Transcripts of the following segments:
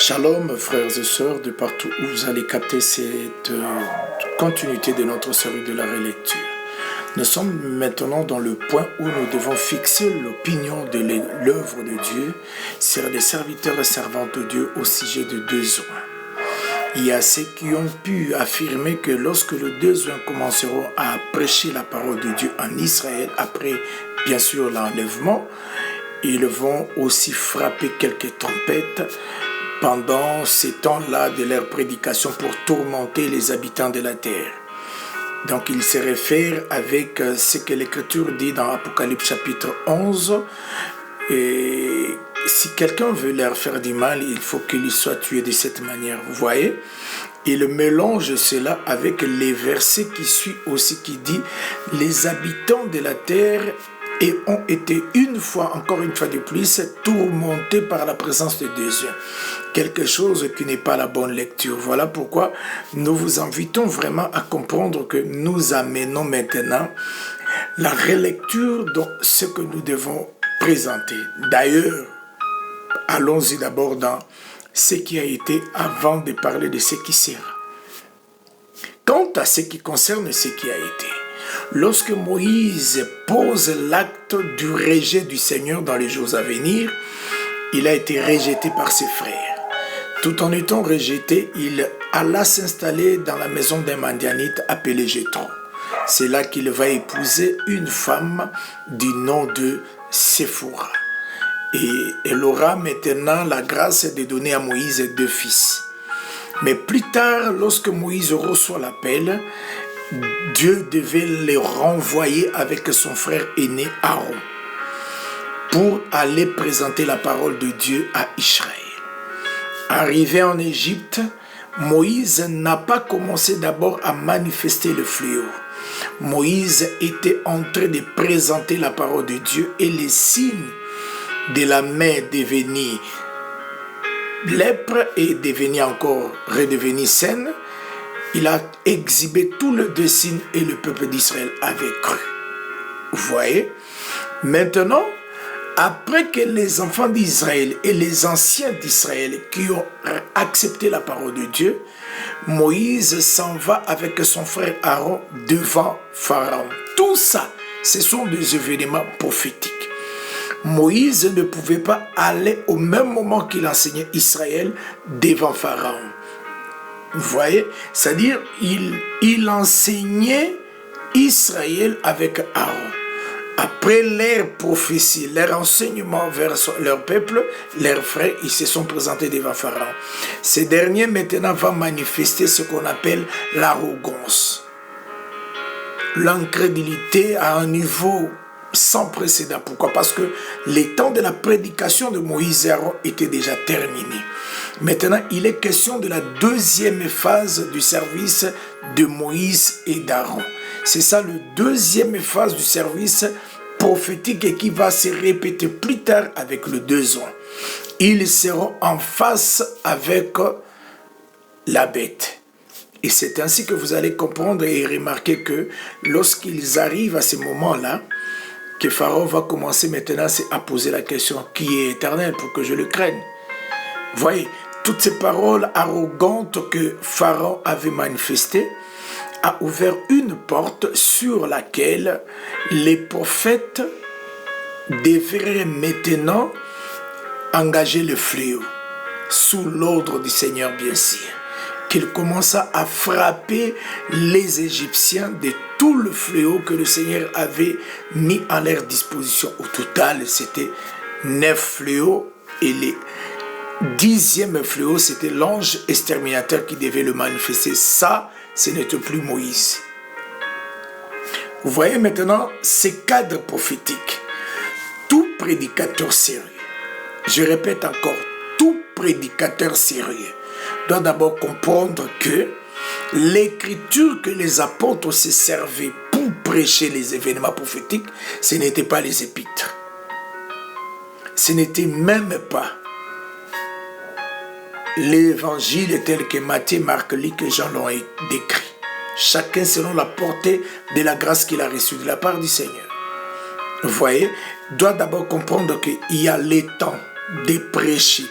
Shalom frères et sœurs de partout où vous allez capter cette continuité de notre série de la relecture. Nous sommes maintenant dans le point où nous devons fixer l'opinion de l'œuvre de Dieu sur les serviteurs et servantes de Dieu au sujet de deux oins. Il y a ceux qui ont pu affirmer que lorsque les deux oins commenceront à prêcher la parole de Dieu en Israël, après bien sûr l'enlèvement, ils vont aussi frapper quelques tempêtes pendant ces temps-là de leur prédication pour tourmenter les habitants de la terre. Donc il se réfère avec ce que l'Écriture dit dans Apocalypse chapitre 11. Et si quelqu'un veut leur faire du mal, il faut qu'il soit tué de cette manière. Vous voyez? Il mélange cela avec les versets qui suivent aussi, qui dit « Les habitants de la terre et ont été encore une fois de plus, tourmentés par la présence de Dieu. » Quelque chose qui n'est pas la bonne lecture. Voilà pourquoi nous vous invitons vraiment à comprendre que nous amenons maintenant la relecture de ce que nous devons présenter. D'ailleurs, allons-y d'abord dans ce qui a été avant de parler de ce qui sera. Quant à ce qui concerne ce qui a été, lorsque Moïse pose l'acte du rejet du Seigneur dans les jours à venir, il a été rejeté par ses frères. Tout en étant rejeté, il alla s'installer dans la maison d'un Madianite appelé Jéthro. C'est là qu'il va épouser une femme du nom de Séphora. Et elle aura maintenant la grâce de donner à Moïse deux fils. Mais plus tard, lorsque Moïse reçoit l'appel, Dieu devait les renvoyer avec son frère aîné Aaron pour aller présenter la parole de Dieu à Israël. Arrivé en Égypte, Moïse n'a pas commencé d'abord à manifester le fléau. Moïse était en train de présenter la parole de Dieu et les signes de la main devenus lèpre et redevenir saine. Il a exhibé tous les deux signes et le peuple d'Israël avait cru. Vous voyez? Maintenant, après que les enfants d'Israël et les anciens d'Israël qui ont accepté la parole de Dieu, Moïse s'en va avec son frère Aaron devant Pharaon. Tout ça, ce sont des événements prophétiques. Moïse ne pouvait pas aller au même moment qu'il enseignait Israël devant Pharaon. Vous voyez? C'est-à-dire, il enseignait Israël avec Aaron. Après leur prophétie, leur enseignement vers leur peuple, leurs frères, ils se sont présentés devant Pharaon. Ces derniers maintenant vont manifester ce qu'on appelle l'arrogance. L'incrédulité à un niveau sans précédent. Pourquoi? Parce que les temps de la prédication de Moïse et Aaron étaient déjà terminés. Maintenant, il est question de la deuxième phase du service de Moïse et d'Aaron. C'est ça, la deuxième phase du service prophétique et qui va se répéter plus tard avec les deux oins. Ils seront en face avec la bête. Et c'est ainsi que vous allez comprendre et remarquer que lorsqu'ils arrivent à ce moment-là, que Pharaon va commencer maintenant à poser la question « Qui est éternel pour que je le craigne ?» Voyez, toutes ces paroles arrogantes que Pharaon avait manifestées a ouvert une porte sur laquelle les prophètes devraient maintenant engager le fléau, sous l'ordre du Seigneur bien sûr, qu'il commença à frapper les Égyptiens de tout le fléau que le Seigneur avait mis à leur disposition. Au total, c'était 9 fléaux et les 10e fléau, c'était l'ange exterminateur qui devait le manifester. Ça, ce n'était plus Moïse. Vous voyez maintenant ces cadres prophétiques. Tout prédicateur sérieux, je répète encore, tout prédicateur sérieux doit d'abord comprendre que l'écriture que les apôtres se servaient pour prêcher les événements prophétiques, ce n'était pas les épîtres. Ce n'était même pas l'évangile tel que Matthieu, Marc, Luc et Jean l'ont décrit. Chacun selon la portée de la grâce qu'il a reçue de la part du Seigneur. Vous voyez, doit d'abord comprendre qu'il y a les temps de prêcher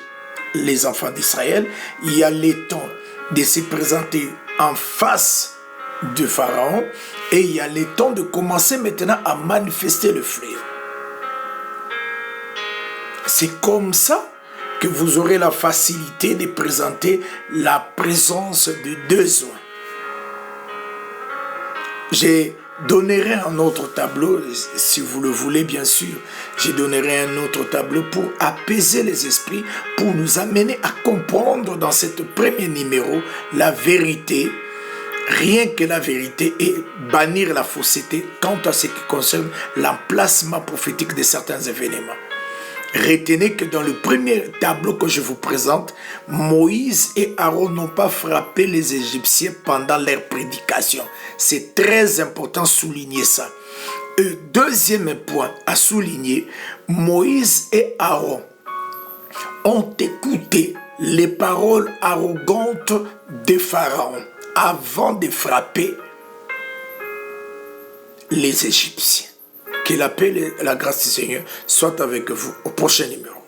les enfants d'Israël, il y a le temps de se présenter en face de Pharaon et il y a le temps de commencer maintenant à manifester le fléau. C'est comme ça que vous aurez la facilité de présenter la présence de deux oins. Je donnerai un autre tableau, si vous le voulez bien sûr, je donnerai un autre tableau pour apaiser les esprits, pour nous amener à comprendre dans ce premier numéro la vérité, rien que la vérité, et bannir la fausseté quant à ce qui concerne l'emplacement prophétique de certains événements. Retenez que dans le premier tableau que je vous présente, Moïse et Aaron n'ont pas frappé les Égyptiens pendant leur prédication. C'est très important de souligner ça. Et deuxième point à souligner, Moïse et Aaron ont écouté les paroles arrogantes de Pharaon avant de frapper les Égyptiens. Que la paix et la grâce du Seigneur soient avec vous au prochain numéro.